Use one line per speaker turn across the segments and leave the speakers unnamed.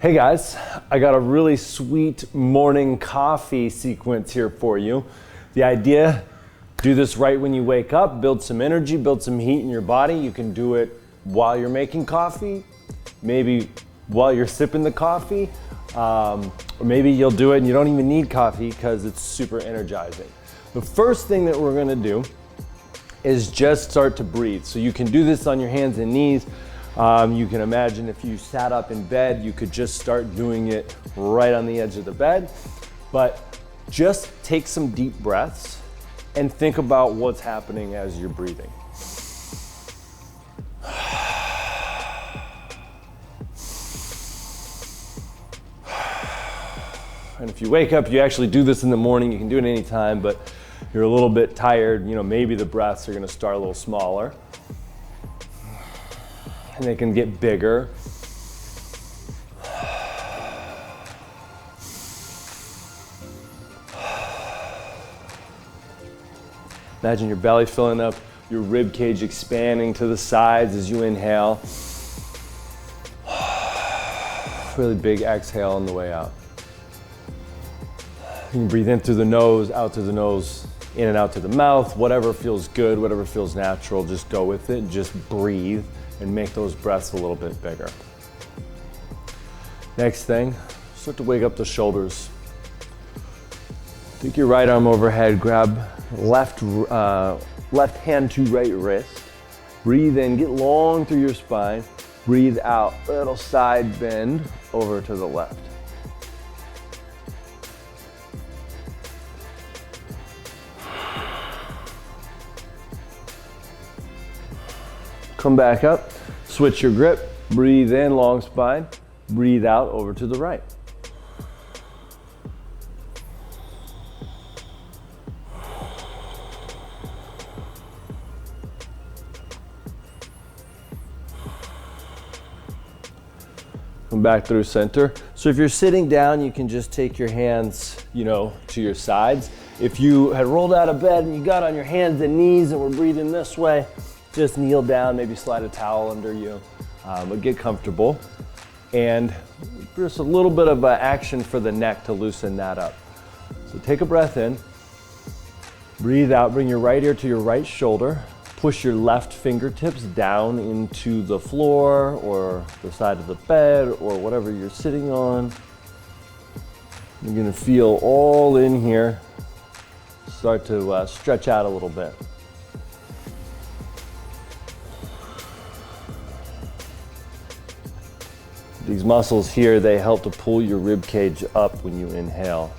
Hey guys, I got a really sweet morning coffee sequence here for you. The idea, do this right when you wake up, build some energy, build some heat in your body. You can do it while you're making coffee, maybe while you're sipping the coffee, or maybe you'll do it and you don't even need coffee because it's super energizing. The first thing that we're gonna do is just start to breathe. So you can do this on your hands and knees. You can imagine if you sat up in bed, you could just start doing it right on the edge of the bed. But just take some deep breaths and think about what's happening as you're breathing. And if you wake up, you actually do this in the morning. You can do it anytime, but you're a little bit tired, maybe the breaths are gonna start a little smaller. And they can get bigger. Imagine your belly filling up, your rib cage expanding to the sides as you inhale. Really big exhale on the way out. You can breathe in through the nose, out through the nose, in and out to the mouth, whatever feels good, whatever feels natural, just go with it, just breathe and make those breaths a little bit bigger. Next thing, start to wake up the shoulders. Take your right arm overhead, grab left hand to right wrist. Breathe in, get long through your spine. Breathe out, little side bend over to the left. Come back up, switch your grip, breathe in, long spine, breathe out over to the right. Come back through center. So if you're sitting down, you can just take your hands, to your sides. If you had rolled out of bed and you got on your hands and knees and were breathing this way, just kneel down, maybe slide a towel under you, but get comfortable. And just a little bit of action for the neck to loosen that up. So take a breath in, breathe out, bring your right ear to your right shoulder, push your left fingertips down into the floor or the side of the bed or whatever you're sitting on. You're gonna feel all in here, start to stretch out a little bit. These muscles here, they help to pull your rib cage up when you inhale.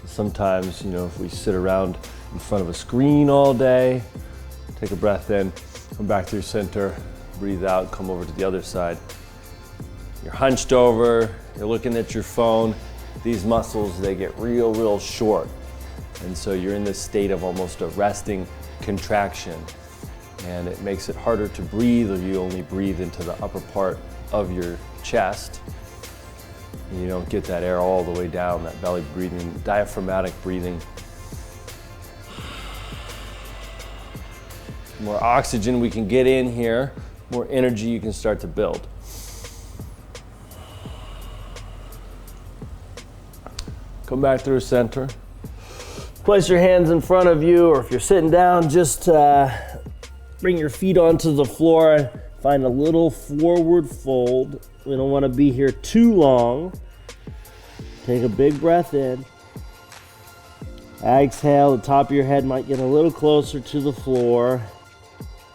Sometimes, if we sit around in front of a screen all day, take a breath in, come back through center, breathe out, come over to the other side. You're hunched over, you're looking at your phone. These muscles, they get real short. And so you're in this state of almost a resting contraction. And it makes it harder to breathe, or you only breathe into the upper part of your chest. And you don't get that air all the way down, that belly breathing, diaphragmatic breathing. The more oxygen we can get in here, more energy you can start to build. Come back through center. Place your hands in front of you, or if you're sitting down, just bring your feet onto the floor. Find a little forward fold. We don't want to be here too long. Take a big breath in. Exhale, the top of your head might get a little closer to the floor.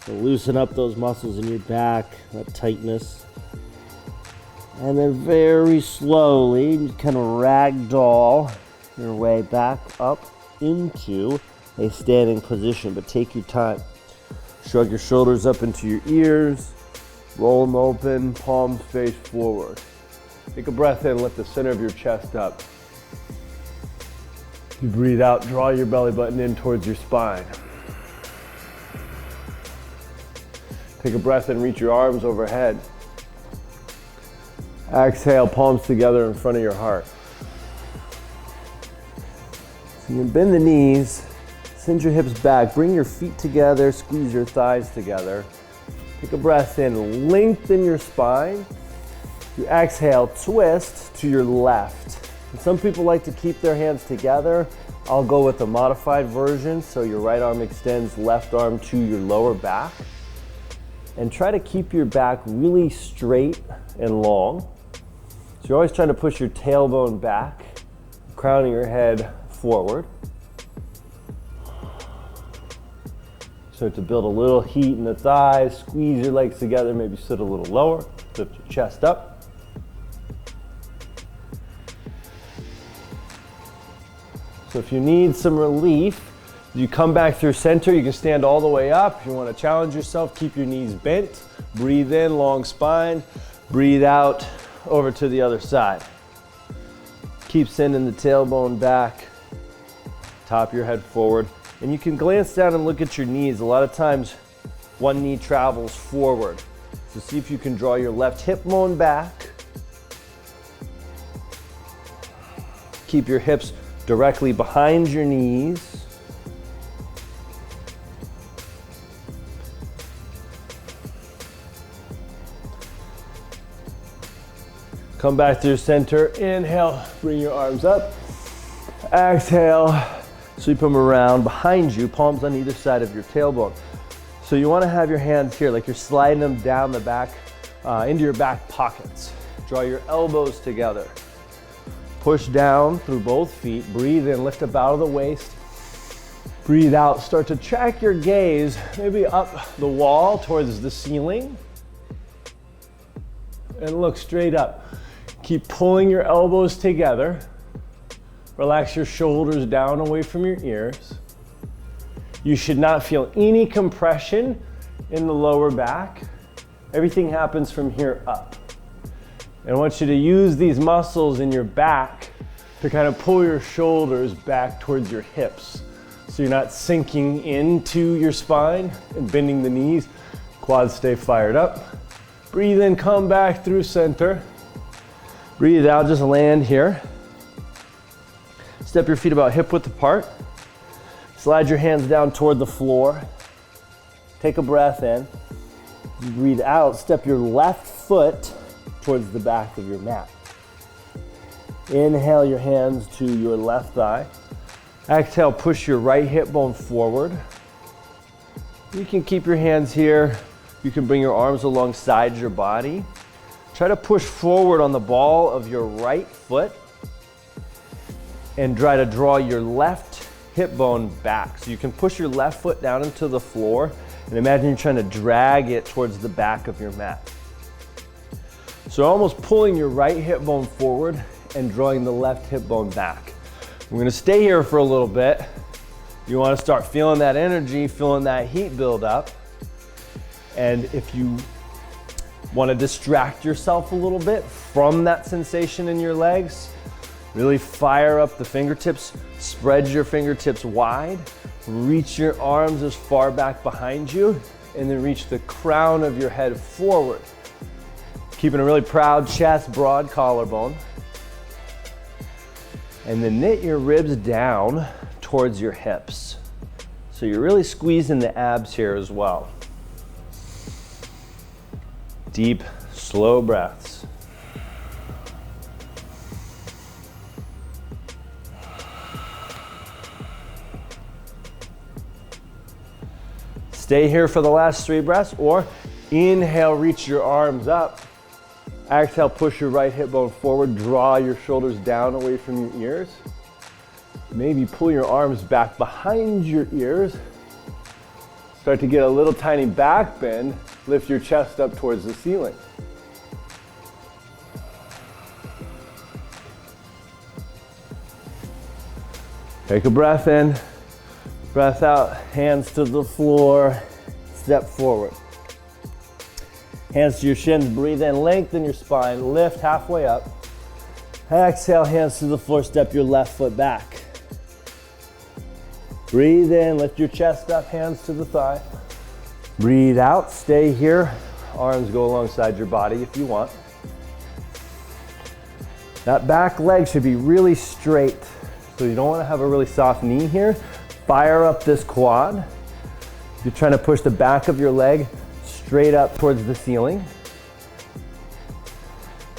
So loosen up those muscles in your back, that tightness. And then very slowly, kind of ragdoll your way back up into a standing position, but take your time. Shrug your shoulders up into your ears, roll them open, palms face forward. Take a breath in, lift the center of your chest up. You breathe out, draw your belly button in towards your spine. Take a breath in, reach your arms overhead. Exhale, palms together in front of your heart. So you can bend the knees, send your hips back, bring your feet together, squeeze your thighs together. Take a breath in, lengthen your spine. You exhale, twist to your left. And some people like to keep their hands together. I'll go with the modified version, so your right arm extends, left arm to your lower back. And try to keep your back really straight and long. So you're always trying to push your tailbone back, crown of your head forward. Start to build a little heat in the thighs, squeeze your legs together, maybe sit a little lower, lift your chest up. So if you need some relief, you come back through center, you can stand all the way up. If you want to challenge yourself, keep your knees bent. Breathe in, long spine. Breathe out, over to the other side. Keep sending the tailbone back, top of your head forward. And you can glance down and look at your knees. A lot of times, one knee travels forward. So see if you can draw your left hip bone back. Keep your hips directly behind your knees. Come back through center. Inhale, bring your arms up. Exhale, sweep them around behind you, palms on either side of your tailbone. So you want to have your hands here, like you're sliding them down the back, into your back pockets. Draw your elbows together. Push down through both feet. Breathe in, lift up out of the waist. Breathe out, start to track your gaze, maybe up the wall towards the ceiling. And look straight up. Keep pulling your elbows together. Relax your shoulders down away from your ears. You should not feel any compression in the lower back. Everything happens from here up. And I want you to use these muscles in your back to kind of pull your shoulders back towards your hips. So you're not sinking into your spine and bending the knees. Quads stay fired up. Breathe in, come back through center. Breathe out, just land here. Step your feet about hip width apart. Slide your hands down toward the floor. Take a breath in. Breathe out, step your left foot towards the back of your mat. Inhale your hands to your left thigh. Exhale, push your right hip bone forward. You can keep your hands here. You can bring your arms alongside your body. Try to push forward on the ball of your right foot and try to draw your left hip bone back. So you can push your left foot down into the floor and imagine you're trying to drag it towards the back of your mat. So almost pulling your right hip bone forward and drawing the left hip bone back. We're gonna stay here for a little bit. You wanna start feeling that energy, feeling that heat build up. And if you wanna distract yourself a little bit from that sensation in your legs, really fire up the fingertips, spread your fingertips wide, reach your arms as far back behind you, and then reach the crown of your head forward. Keeping a really proud chest, broad collarbone. And then knit your ribs down towards your hips. So you're really squeezing the abs here as well. Deep, slow breaths. Stay here for the last 3 breaths, or inhale, reach your arms up. Exhale, push your right hip bone forward, draw your shoulders down away from your ears. Maybe pull your arms back behind your ears. Start to get a little tiny back bend, lift your chest up towards the ceiling. Take a breath in, breath out, hands to the floor, step forward. Hands to your shins, breathe in, lengthen your spine, lift halfway up. Exhale, hands to the floor, step your left foot back. Breathe in, lift your chest up, hands to the thigh. Breathe out, stay here. Arms go alongside your body if you want. That back leg should be really straight. So you don't want to have a really soft knee here. Fire up this quad. You're trying to push the back of your leg straight up towards the ceiling.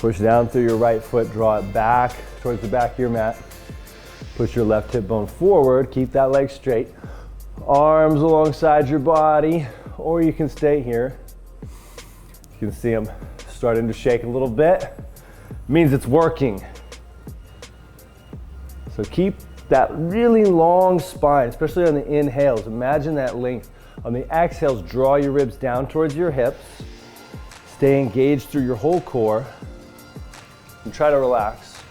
Push down through your right foot, draw it back towards the back of your mat. Push your left hip bone forward, keep that leg straight. Arms alongside your body, or you can stay here. You can see them starting to shake a little bit. It means it's working. So keep that really long spine, especially on the inhales. Imagine that length. On the exhales, draw your ribs down towards your hips. Stay engaged through your whole core. And try to relax.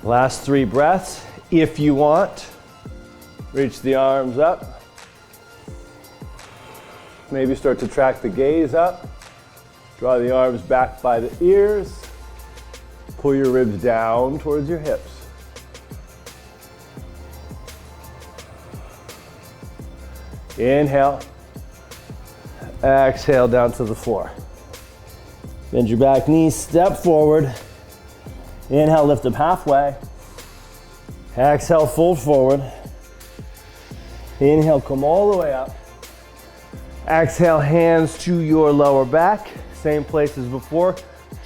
Last 3 breaths. If you want, reach the arms up. Maybe start to track the gaze up. Draw the arms back by the ears. Pull your ribs down towards your hips. Inhale. Exhale down to the floor. Bend your back knees, step forward. Inhale, lift up halfway. Exhale, fold forward. Inhale, come all the way up. Exhale, hands to your lower back. Same place as before.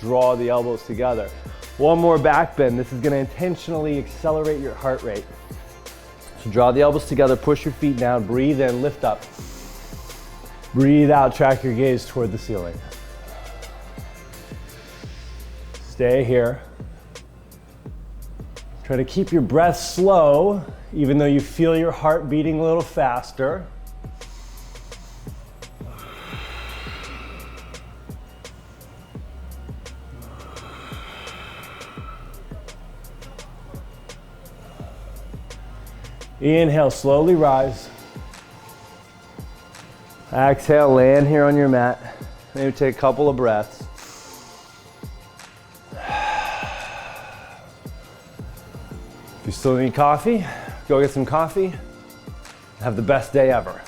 Draw the elbows together. One more back bend. This is going to intentionally accelerate your heart rate. So draw the elbows together, push your feet down, breathe in, lift up. Breathe out, track your gaze toward the ceiling. Stay here. Try to keep your breath slow, even though you feel your heart beating a little faster. Inhale, slowly rise. Exhale, land here on your mat. Maybe take a couple of breaths. If you still need coffee, go get some coffee. Have the best day ever.